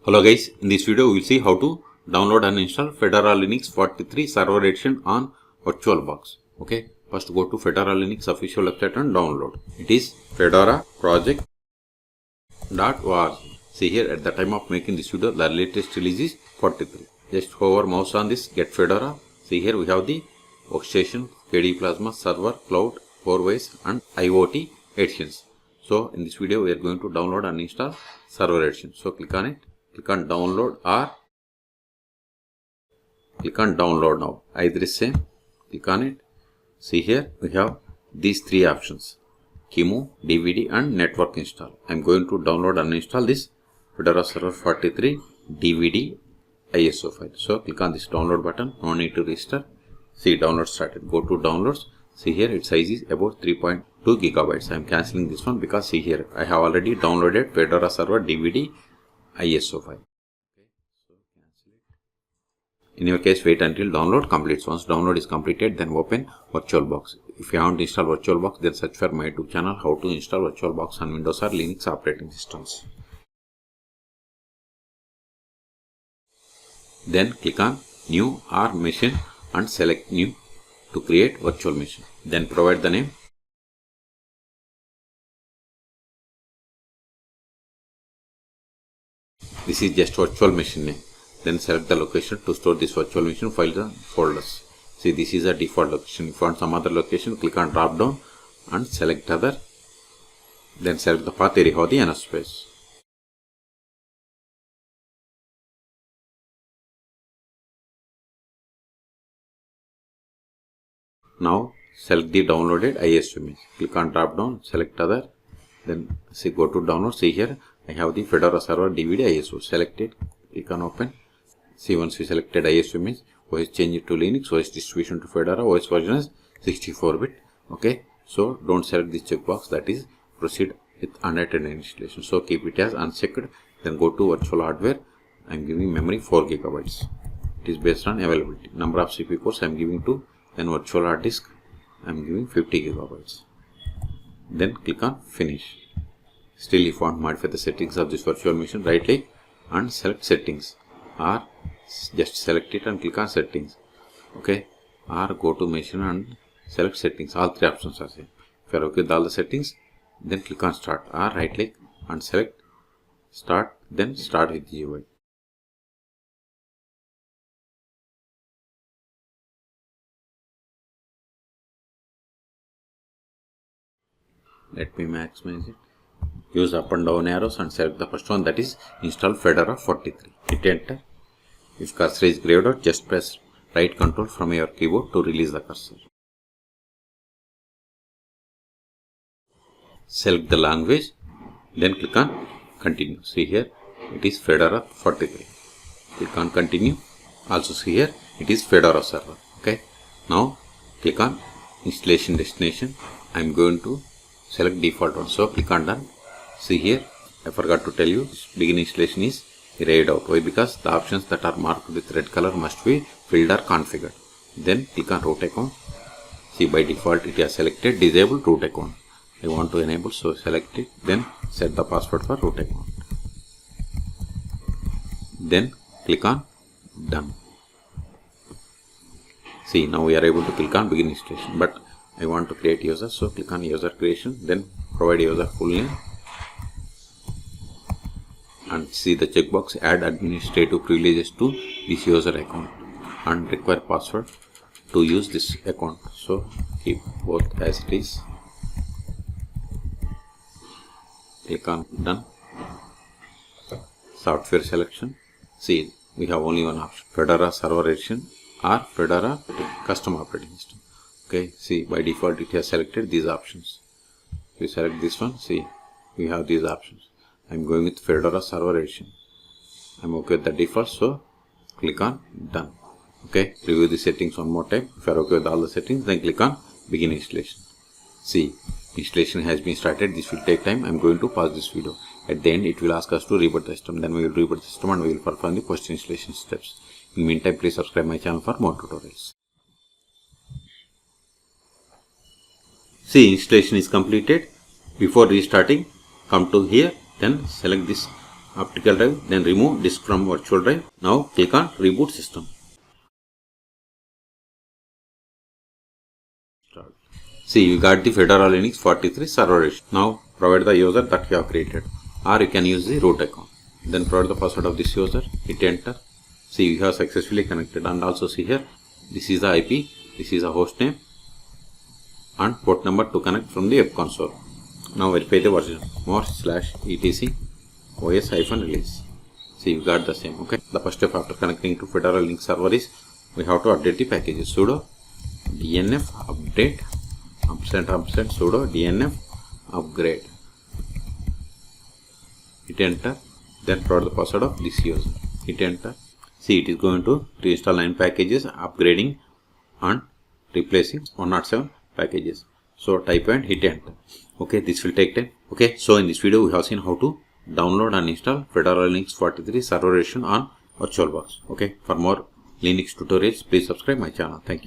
Hello guys, in this video we will see how to download and install Fedora Linux 43 server edition on VirtualBox. Okay, first go to Fedora Linux official website and download. It is fedoraproject.org. See here, at the time of making this video, the latest release is 43. Just hover mouse on this, get Fedora. See here we have the workstation, KD Plasma, server, cloud, 4-ways and IoT editions. So in this video we are going to download and install server edition. So click on it. Click on download or click on download now. Either is same. Click on it. See here we have these three options: QEMU, DVD and network install. I am going to download and install this Fedora Server 43 DVD ISO file. So click on this download button. No need to register. See, download started. Go to downloads. See here its size is about 3.2 gigabytes. I am cancelling this one because see here I have already downloaded Fedora Server DVD ISO file. Okay, so cancel it. In your case, wait until download completes. Once download is completed, then open VirtualBox. If you haven't installed VirtualBox, then search for my YouTube channel how to install VirtualBox on Windows or Linux operating systems. Then click on New or Machine and select New to create virtual machine. Then provide the name. This is just virtual machine name. Then select the location to store this virtual machine files and folders. See, this is a default location. If you want some other location, click on drop down and select other. Then select the path area of the enough space. Now select the downloaded ISO image. Click on drop down, select other. Then see, go to download. See here I have the Fedora Server DVD ISO. Select it. Click on open. See, once we selected ISO image, OS change it to Linux, OS distribution to Fedora, OS version is 64-bit. Okay, so don't select this checkbox, that is proceed with unattended installation. So keep it as unchecked. Then go to virtual hardware. I am giving memory 4 gigabytes. It is based on availability. Number of CPU cores I am giving 2. Then virtual hard disk I am giving 50 gigabytes. Then click on finish. Still, if you want to modify the settings of this virtual machine, right click and select settings, or just select it and click on settings. Okay, or go to machine and select settings. All three options are same. If you are okay with all the settings, then click on start, or right click and select start, then start with GUI. Let me maximize it. Use up and down arrows and select the first one, that is install Fedora 43. Hit enter. If cursor is grayed out, just press right control from your keyboard to release the cursor. Select the language, then click on continue. See here it is Fedora 43. Click on continue. Also see here it is Fedora Server. Okay, now click on installation destination. I am going to select default one, so click on done. See here I forgot to tell you, begin installation is grayed out. Why? Because the options that are marked with red color must be filled or configured. Then click on root account. See, by default it has selected disable root account. I want to enable, so select it. Then set the password for root account. Then click on done. See, now we are able to click on begin installation, but I want to create user, so click on user creation, then provide user full name and see the checkbox add administrative privileges to this user account and require password to use this account. So keep both as it is. Click on done. Software selection. See, we have only one option: Fedora Server Edition or Fedora Custom Operating System. Okay, see, by default it has selected these options. We select this one. See, we have these options. I am going with Fedora Server Edition. I am okay with the default, so click on done. Okay, review the settings one more time. If you are okay with all the settings, then click on begin installation. See, installation has been started. This will take time. I am going to pause this video. At the end, it will ask us to reboot the system. Then we will reboot the system and we will perform the post installation steps. In the meantime, please subscribe my channel for more tutorials. See, installation is completed. Before restarting, come to here, then select this optical drive, then remove disk from virtual drive. Now click on reboot system. See, you got the Fedora Linux 43 server edition. Now provide the user that you have created, or you can use the root account. Then provide the password of this user, hit enter. See, you have successfully connected, and also see here, this is the IP, this is the host name and port number to connect from the web console. Now verify the version, more/etc os-release. See, you got the same. Okay. The first step after connecting to Fedora Linux server is we have to update the packages. Sudo dnf update & sudo dnf upgrade. Hit enter. Then provide the password of this user. Hit enter. See, it is going to reinstall 9 packages, upgrading and replacing 107 packages. So type and hit enter. Okay, this will take time. Okay, so in this video we have seen how to download and install Fedora Linux 43 server edition on VirtualBox. Okay, for more Linux tutorials, please subscribe my channel. Thank you.